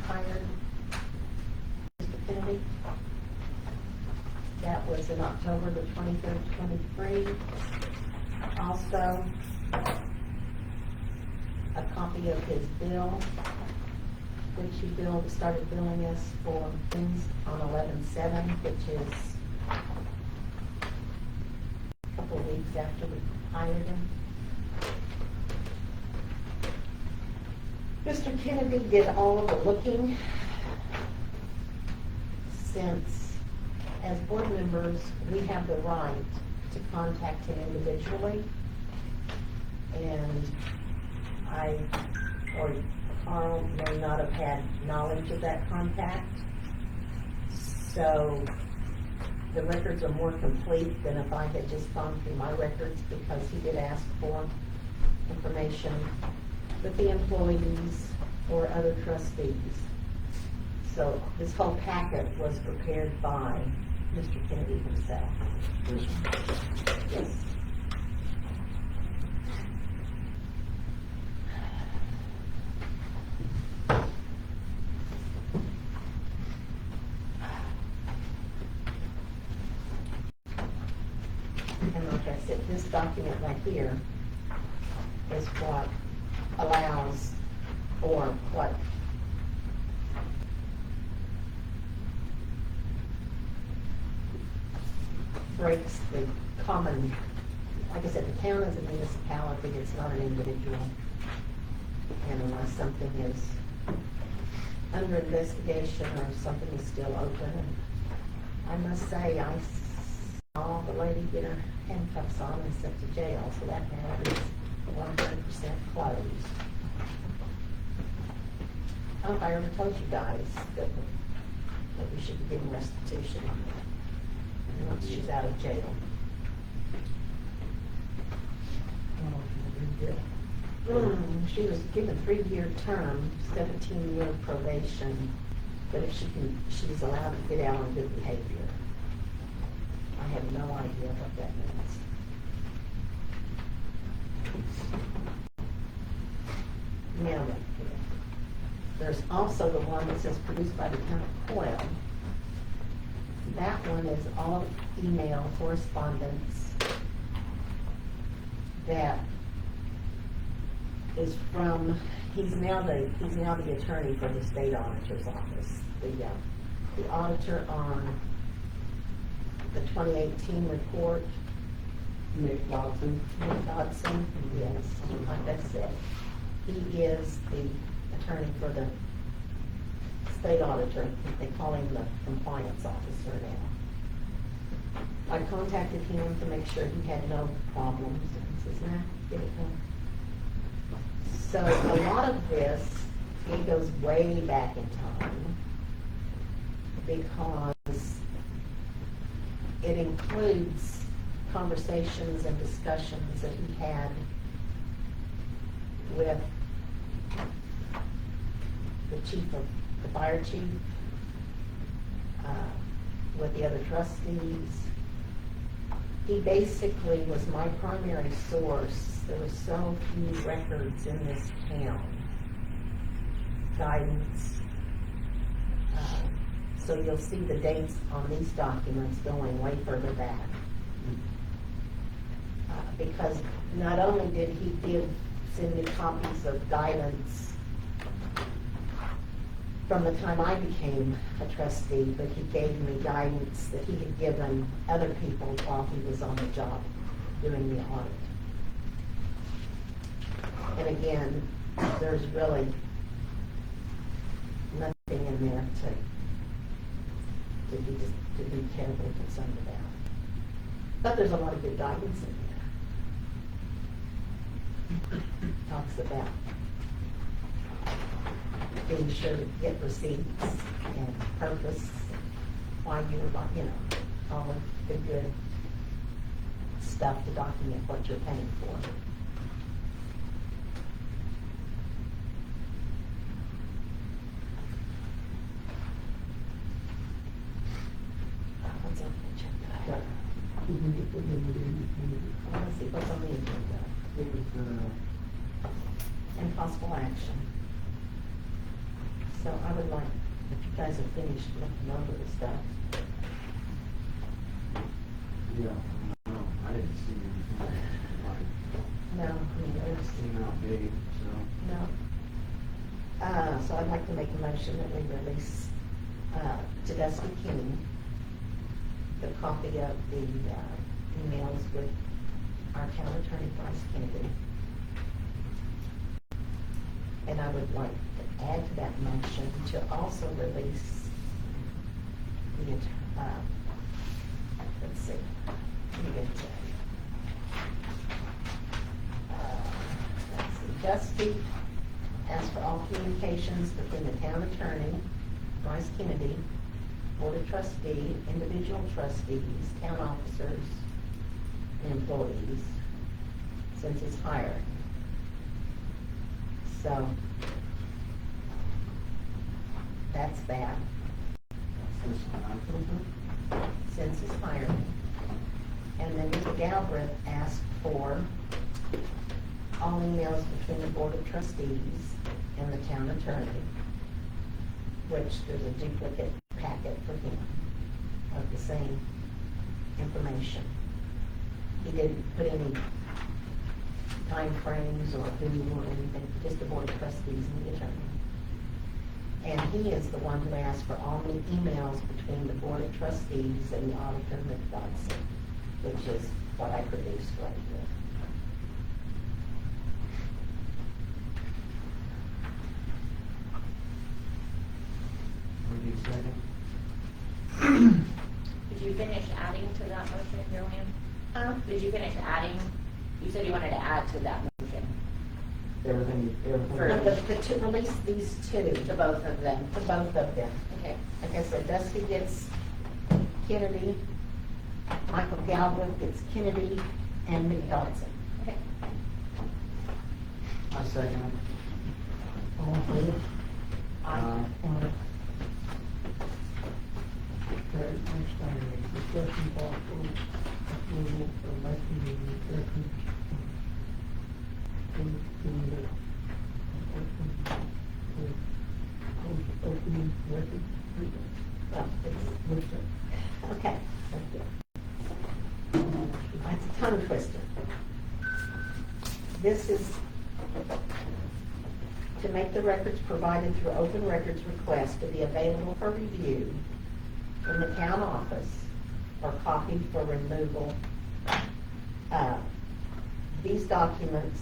hired Mr. Kennedy. That was in October the 23rd, 23. Also, a copy of his bill, which he started billing us for things on 11/7, which is a couple of weeks after we hired him. Mr. Kennedy did all of the looking, since as board members, we have the right to contact him individually. And I, or Carl may not have had knowledge of that contact. So the records are more complete than if I had just gone through my records, because he did ask for information with the employees or other trustees. So this whole packet was prepared by Mr. Kennedy himself. Yes. And like I said, this document right here is what allows, or what breaks the common, like I said, the town is a municipality, it's not an individual. And unless something is under investigation or something is still open, and I must say, I saw the lady get her handcuffs on and sent to jail, so that matter is 100% closed. I don't know if I ever told you guys that we should be giving restitution once she's out of jail. She was given a 3-year term, 17-year probation, but if she's allowed to get out on good behavior. I have no idea what that means. Now, there's also the one that says produced by the town of Coyle. That one is all email correspondence that is from, he's now the attorney for the state auditor's office. The auditor on the 2018 report. Nick Dodson. Nick Dodson, yes, like I said. He is the attorney for the state auditor. They call him the compliance officer now. I contacted him to make sure he had no problems, and he says, nah, get it done. So a lot of this, it goes way back in time, because it includes conversations and discussions that he had with the fire chief, with the other trustees. He basically was my primary source. There were so few records in this town, guidance. So you'll see the dates on these documents going way further back. Because not only did he send me copies of guidance from the time I became a trustee, but he gave me guidance that he had given other people while he was on the job doing the audit. And again, there's really nothing in there to be terribly concerned about. But there's a lot of good guidance in talks about being sure to get receipts and purpose, why you were, you know, all of the good stuff to document what you're paying for. What's on the agenda? Let's see, what's on the agenda? And possible action. So I would like, if you guys have finished looking over the stuff, Yeah, no, I didn't see anything like, no, I mean, there's, out big, so. no. So I'd like to make a motion that we release, to Dusty King, the copy of the, emails with our town attorney, Bryce Kennedy. And I would like to add to that motion to also release the, let's see, let me get it. Let's see, Dusty asked for all communications between the town attorney, Bryce Kennedy, board of trustees, individual trustees, town officers, and employees, since his hiring. So, that's that. This one, Since his hiring. And then Mr. Galbraith asked for all emails between the board of trustees and the town attorney, which there's a duplicate packet for him of the same information. He didn't put any time frames or who or anything, just the board of trustees and the attorney. And he is the one who asked for all the emails between the board of trustees and the auditor, Mick Dodson, which is what I produced right here. would you second? Did you finish adding to that motion, Joanne? Did you finish adding? You said you wanted to add to that motion, Everything. To release these two, to both of them. to both of them. Okay. Like I said, Dusty gets Kennedy, Michael Galbraith gets Kennedy, and Mick Dodson. Okay. I second it. All in favor? Aye. Okay, next thing is discussion possible approval for making the records. Opening record. Well, What's that? okay, thank you. That's a tongue twister. This is to make the records provided through open records request to be available for review in the town office or copied for removal. These documents,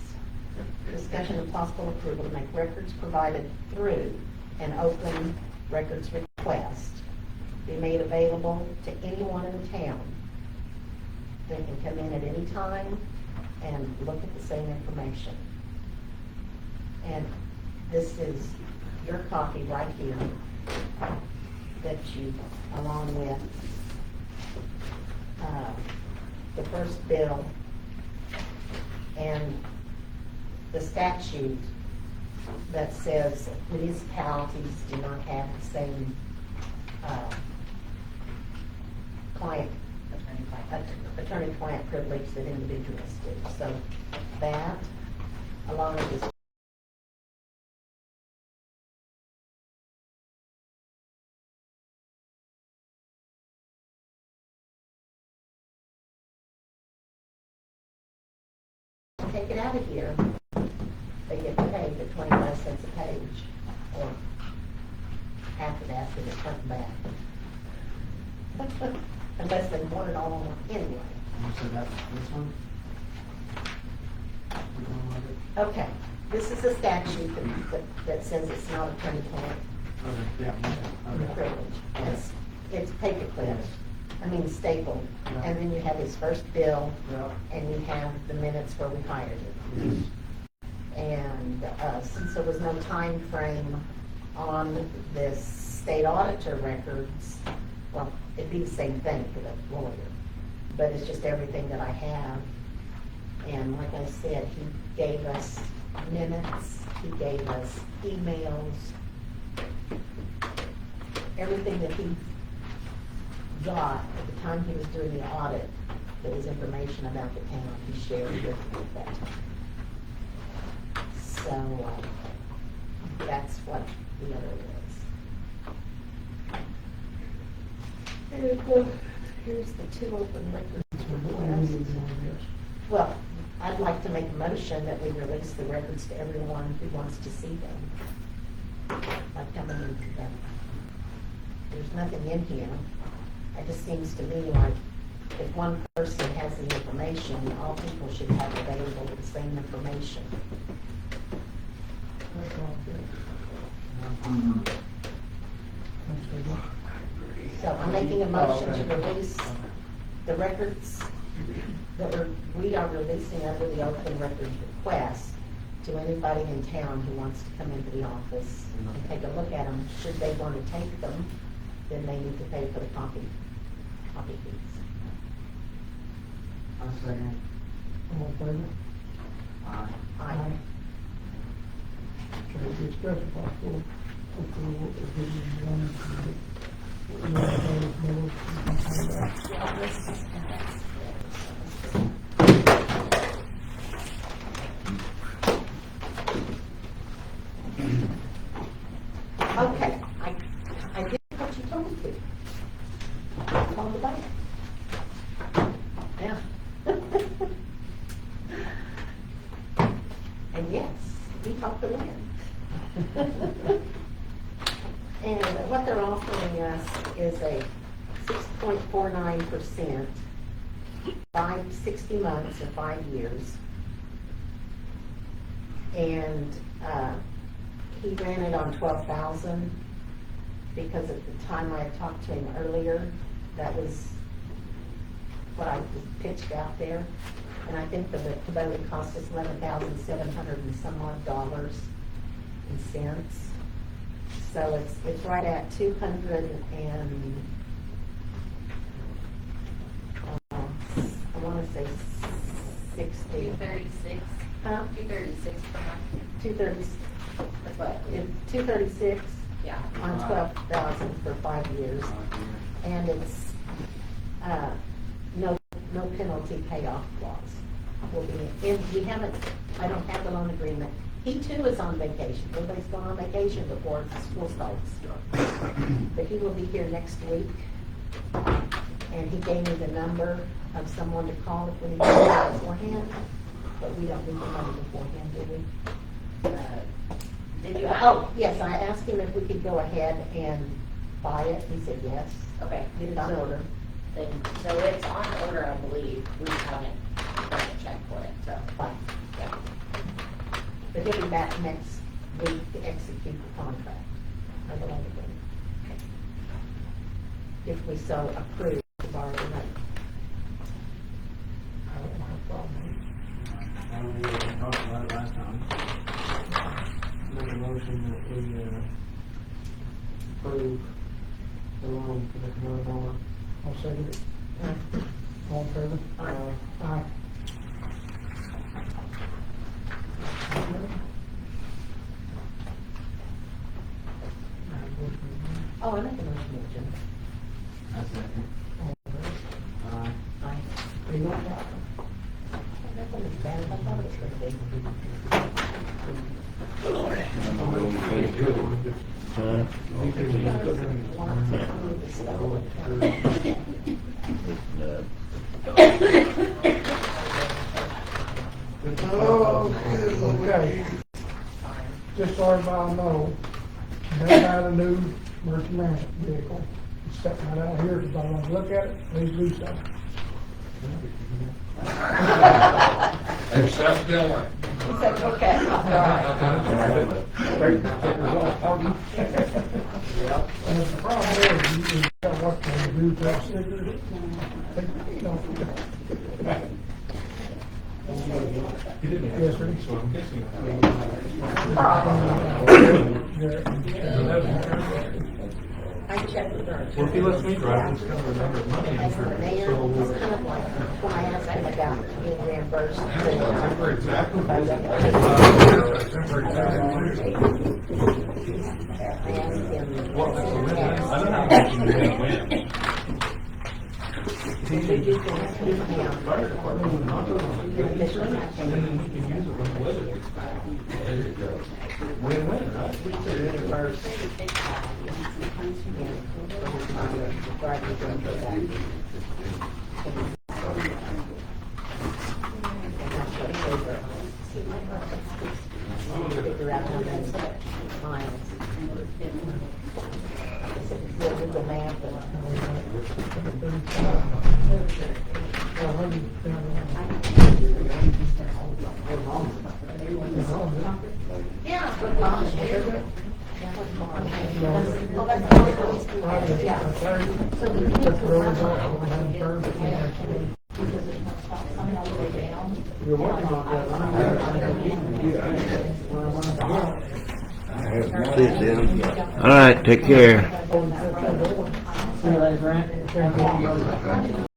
discussion of possible approval to make records provided through an open records request be made available to anyone in the town. They can come in at any time and look at the same information. And this is your copy right here that you, along with the first bill and the statute that says municipalities do not have the same attorney-client privilege that individuals do. So that, along with this take it out of here, they get paid the 25 cents a page, or after that, then it's front and back. Unless they want it all anyway. So that's this one? You don't like it? Okay, this is a statute that says it's not attorney-client Okay, yeah, okay. privilege. It's paper clipped, stapled, Yeah. and then you have his first bill, Yeah. and you have the minutes where we hired him. And since there was no time frame on this state auditor records, well, it'd be the same thing for the lawyer, but it's just everything that I have. And like I said, he gave us minutes, he gave us emails, everything that he got at the time he was doing the audit, that was information about the town, he shared with me at that time. So, that's what the other is. Here's the two open records requests. Well, I'd like to make a motion that we release the records to everyone who wants to see them. Like coming into them. There's nothing in here. It just seems to me like if one person has the information, all people should have available the same information. So I'm making a motion to release the records that we are releasing under the open records request to anybody in town who wants to come into the office and take a look at them. Should they want to take them, then they need to pay for the copy fees. I'll second. All in favor? Aye. Okay, discuss possible approval of giving one. Okay, I did what you told me to. Call the bank. Yeah. And yes, we talked to Lynn. And what they're offering us is a 6.49%, 60 months or 5 years. And he ran it on 12,000 because at the time I had talked to him earlier, that was what I pitched out there. And I think the vote cost us $11,700 and some odd dollars and cents. So it's right at 200 and I want to say 60. 236. Huh? 236 per month. 230. That's what. 236 Yeah. on 12,000 for 5 years, and it's no penalty payoff clause. Will be in. We haven't. I don't have the loan agreement. He too is on vacation. Everybody's going on vacation before school starts. But he will be here next week, and he gave me the number of someone to call if we need to do it beforehand. But we don't need the money beforehand, do we? Did you? Oh, yes, I asked him if we could go ahead and buy it. He said yes. Okay. Get it on order. So it's on order, I believe. We haven't done a check for it, so. Fine. Yeah. But he'll be back next week to execute the contract. I believe it. If we so approve to borrow the money. I don't have a problem. I don't know, we talked about it last time. Make a motion that we, approve the loan for the commode home. I'll second it. All in favor? Aye. Aye. Oh, I make a motion, Jim. I second. All in favor? Aye. Aye. Hey, no problem. That wasn't as bad as I thought it was going Okay. Just so everybody know, they got a new emergency management vehicle. It's sitting right out here. If I want to look at it, please do so. Except Dylan. He said, okay, all right. And the problem is, you got what they do to our stickers. You know. Yes, sir. so I'm guessing. I checked with her. Well, if he lets me drive, it's kind of a matter of money. As the mayor, it's kind of like when I asked him about being reimbursed. Temporary tax. I asked him, Well, that's a win. I don't know how much you can win. we do things through the county. Fire department would not do it. And then you can use it when the weather gets bad. There you go. Win-win, right? We do reimburse. Figure out how many miles. We'll do the math and. Yeah, but Mom's here. You're working on that. All right, take care. See you later, Grant.